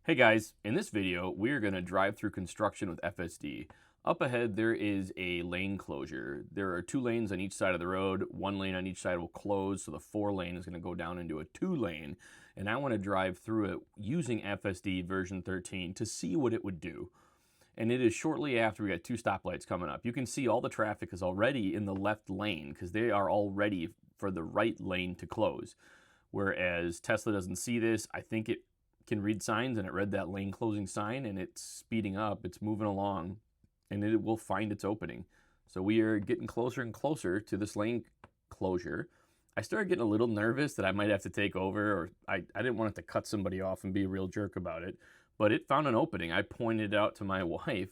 Hey guys, in this video, we're going to drive through construction with FSD. Up ahead, there is a lane closure. There are 2 lanes on each side of the road. 1 lane on each side will close, so the 4 lane is going to go down into a 2 lane. And I want to drive through it using FSD version 13 to see what it would do. And it is shortly after we got 2 stoplights coming up. You can see all the traffic is already in the left lane because they are all ready for the right lane to close. Whereas Tesla doesn't see this. I think it can read signs, and it read that lane closing sign, and it's speeding up, it's moving along, and it will find its opening. So we are getting closer and closer to this lane closure. I started getting a little nervous that I might have to take over, or I didn't want it to cut somebody off and be a real jerk about it, but it found an opening. I pointed it out to my wife,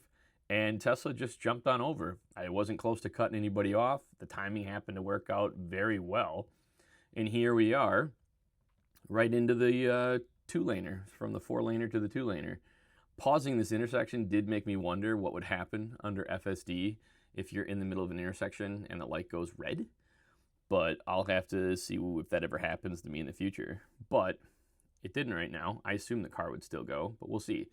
and Tesla just jumped on over. I wasn't close to cutting anybody off. The timing happened to work out very well, and here we are right into the 2-laner, from the 4-laner to the 2-laner. Pausing this intersection did make me wonder what would happen under FSD if you're in the middle of an intersection and the light goes red. But I'll have to see if that ever happens to me in the future. But it didn't right now. I assume the car would still go, but we'll see.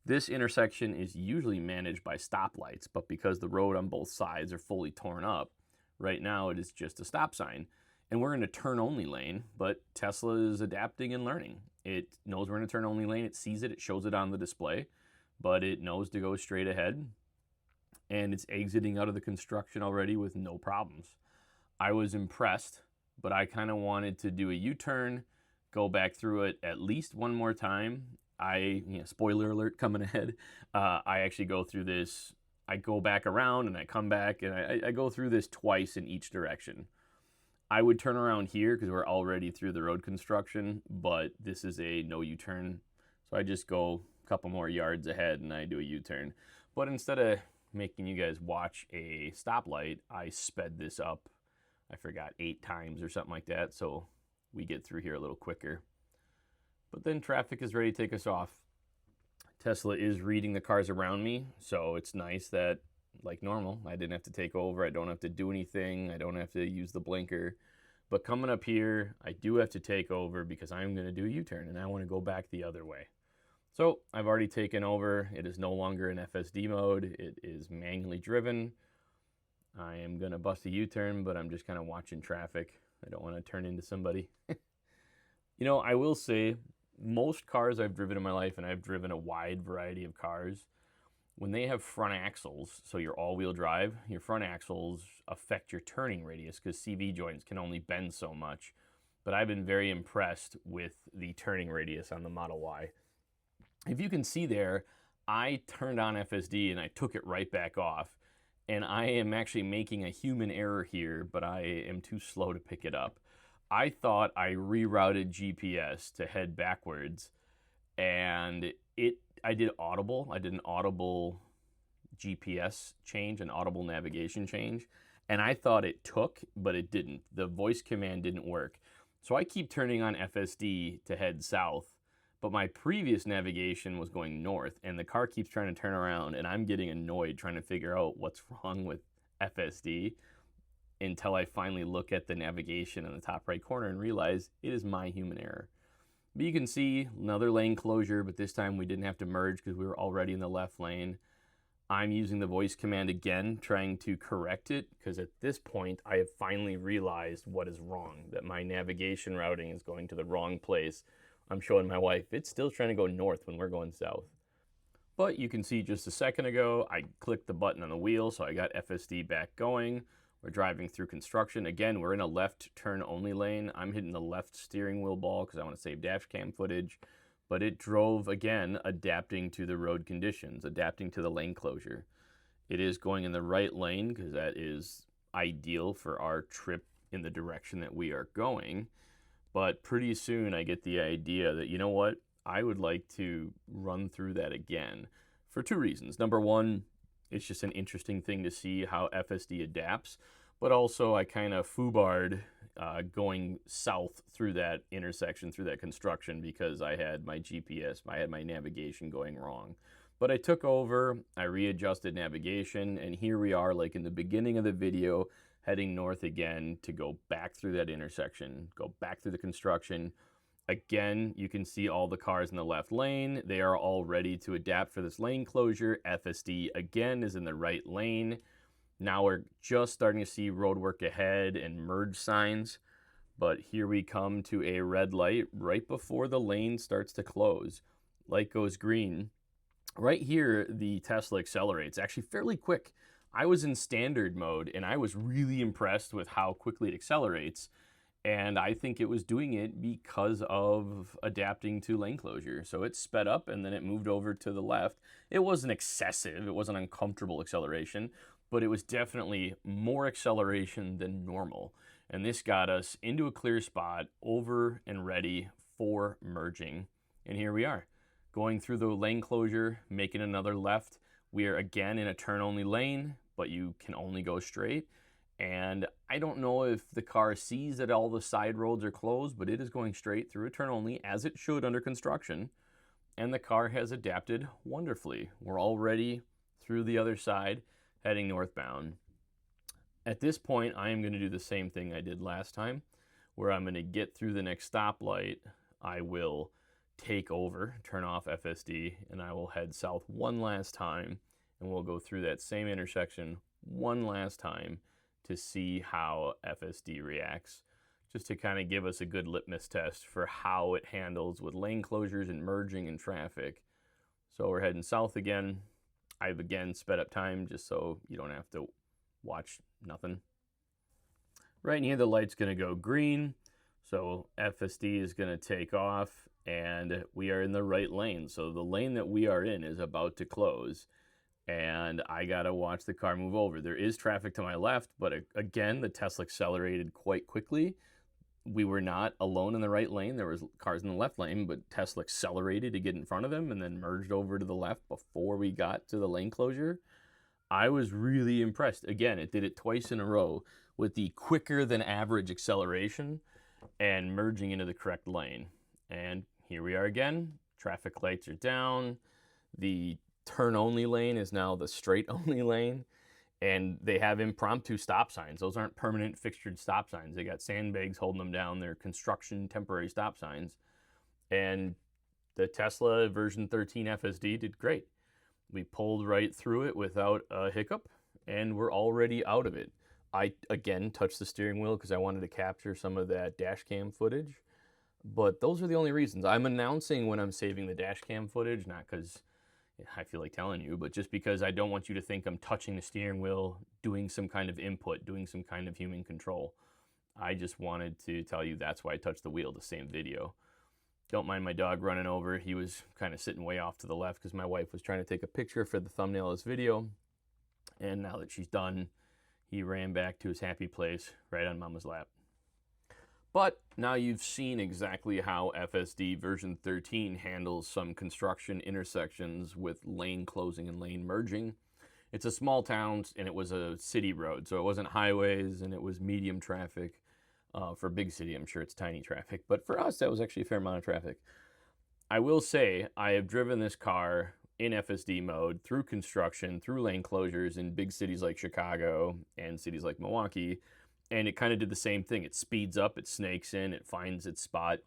This intersection is usually managed by stoplights, but because the road on both sides are fully torn up, right now it is just a stop sign. And we're in a turn-only lane, but Tesla is adapting and learning. It knows we're in a turn-only lane. It sees it. It shows it on the display, but it knows to go straight ahead. And it's exiting out of the construction already with no problems. I was impressed, but I kind of wanted to do a U-turn, go back through it at least one more time. Spoiler alert coming ahead. I actually go through this. I go back around and I come back, and I go through this twice in each direction. I would turn around here because we're already through the road construction, but this is a no U-turn. So I just go a couple more yards ahead and I do a U-turn. But instead of making you guys watch a stoplight, I sped this up, I forgot, 8 times or something like that, so we get through here a little quicker. But then traffic is ready to take us off. Tesla is reading the cars around me, so it's nice that, like normal, I didn't have to take over. I don't have to do anything. I don't have to use the blinker. But coming up here, I do have to take over because I'm going to do a U-turn and I want to go back the other way. So I've already taken over. It is no longer in FSD mode. It is manually driven. I am going to bust a U-turn, but I'm just kind of watching traffic. I don't want to turn into somebody. I will say most cars I've driven in my life, and I've driven a wide variety of cars, when they have front axles, so your all-wheel drive, your front axles affect your turning radius because CV joints can only bend so much. But I've been very impressed with the turning radius on the Model Y. If you can see there, I turned on FSD and I took it right back off. And I am actually making a human error here, but I am too slow to pick it up. I thought I rerouted GPS to head backwards, and I did an audible GPS change, an audible navigation change, and I thought it took, but it didn't. The voice command didn't work. So I keep turning on FSD to head south, but my previous navigation was going north, and the car keeps trying to turn around, and I'm getting annoyed trying to figure out what's wrong with FSD until I finally look at the navigation in the top right corner and realize it is my human error. But you can see another lane closure, but this time we didn't have to merge because we were already in the left lane. I'm using the voice command again, trying to correct it, because at this point I have finally realized what is wrong, that my navigation routing is going to the wrong place. I'm showing my wife, it's still trying to go north when we're going south. But you can see just a second ago, I clicked the button on the wheel, so I got FSD back going. We're driving through construction. Again, we're in a left turn only lane. I'm hitting the left steering wheel ball because I want to save dash cam footage. But it drove, again, adapting to the road conditions, adapting to the lane closure. It is going in the right lane because that is ideal for our trip in the direction that we are going. But pretty soon I get the idea that, you know what, I would like to run through that again for 2 reasons. Number one, it's just an interesting thing to see how FSD adapts, but also I kind of foobarred going south through that intersection, through that construction, because I had my GPS, I had my navigation going wrong. But I took over, I readjusted navigation, and here we are, like in the beginning of the video, heading north again to go back through that intersection, go back through the construction, Again, you can see all the cars in the left lane. They are all ready to adapt for this lane closure. FSD again is in the right lane. Now we're just starting to see road work ahead and merge signs. But here we come to a red light right before the lane starts to close. Light goes green. Right here, the Tesla accelerates actually fairly quick. I was in standard mode and I was really impressed with how quickly it accelerates. And I think it was doing it because of adapting to lane closure. So it sped up and then it moved over to the left. It wasn't excessive, it wasn't uncomfortable acceleration, but it was definitely more acceleration than normal. And this got us into a clear spot, over and ready for merging. And here we are, going through the lane closure, making another left. We are again in a turn-only lane, but you can only go straight. And I don't know if the car sees that all the side roads are closed, but it is going straight through a turn only, as it should under construction. And the car has adapted wonderfully. We're already through the other side, heading northbound. At this point, I am going to do the same thing I did last time, where I'm going to get through the next stoplight. I will take over, turn off FSD, and I will head south one last time, and we'll go through that same intersection one last time to see how FSD reacts, just to kind of give us a good litmus test for how it handles with lane closures and merging and traffic. So we're heading south again. I've again sped up time just so you don't have to watch nothing. Right in here, the light's gonna go green. So FSD is gonna take off and we are in the right lane. So the lane that we are in is about to close. And I gotta watch the car move over. There is traffic to my left, but again, the Tesla accelerated quite quickly. We were not alone in the right lane. There was cars in the left lane, but Tesla accelerated to get in front of them and then merged over to the left before we got to the lane closure. I was really impressed. Again, it did it twice in a row with the quicker than average acceleration and merging into the correct lane. And here we are again. Traffic lights are down. The turn-only lane is now the straight-only lane, and they have impromptu stop signs. Those aren't permanent fixtured stop signs. They got sandbags holding them down. They're construction temporary stop signs. And the Tesla version 13 FSD did great. We pulled right through it without a hiccup, and we're already out of it. I, again, touched the steering wheel because I wanted to capture some of that dash cam footage, but those are the only reasons. I'm announcing when I'm saving the dash cam footage, not because I feel like telling you, but just because I don't want you to think I'm touching the steering wheel, doing some kind of input, doing some kind of human control. I just wanted to tell you that's why I touched the wheel to save video. Don't mind my dog running over. He was kind of sitting way off to the left because my wife was trying to take a picture for the thumbnail of this video. And now that she's done, he ran back to his happy place right on Mama's lap. But now you've seen exactly how FSD version 13 handles some construction intersections with lane closing and lane merging. It's a small town and it was a city road, so it wasn't highways and it was medium traffic. For a big city, I'm sure it's tiny traffic, but for us, that was actually a fair amount of traffic. I will say I have driven this car in FSD mode through construction, through lane closures in big cities like Chicago and cities like Milwaukee. And it kind of did the same thing. It speeds up, it snakes in, it finds its spot.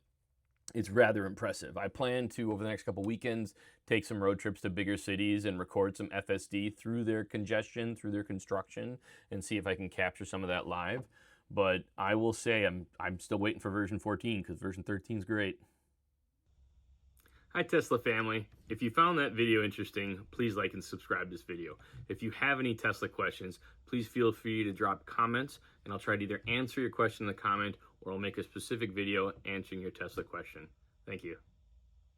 It's rather impressive. I plan to, over the next couple weekends, take some road trips to bigger cities and record some FSD through their congestion, through their construction, and see if I can capture some of that live. But I will say I'm still waiting for version 14 because version 13 is great. Hi Tesla family. If you found that video interesting, please like and subscribe to this video. If you have any Tesla questions, please feel free to drop comments and I'll try to either answer your question in the comment or I'll make a specific video answering your Tesla question. Thank you.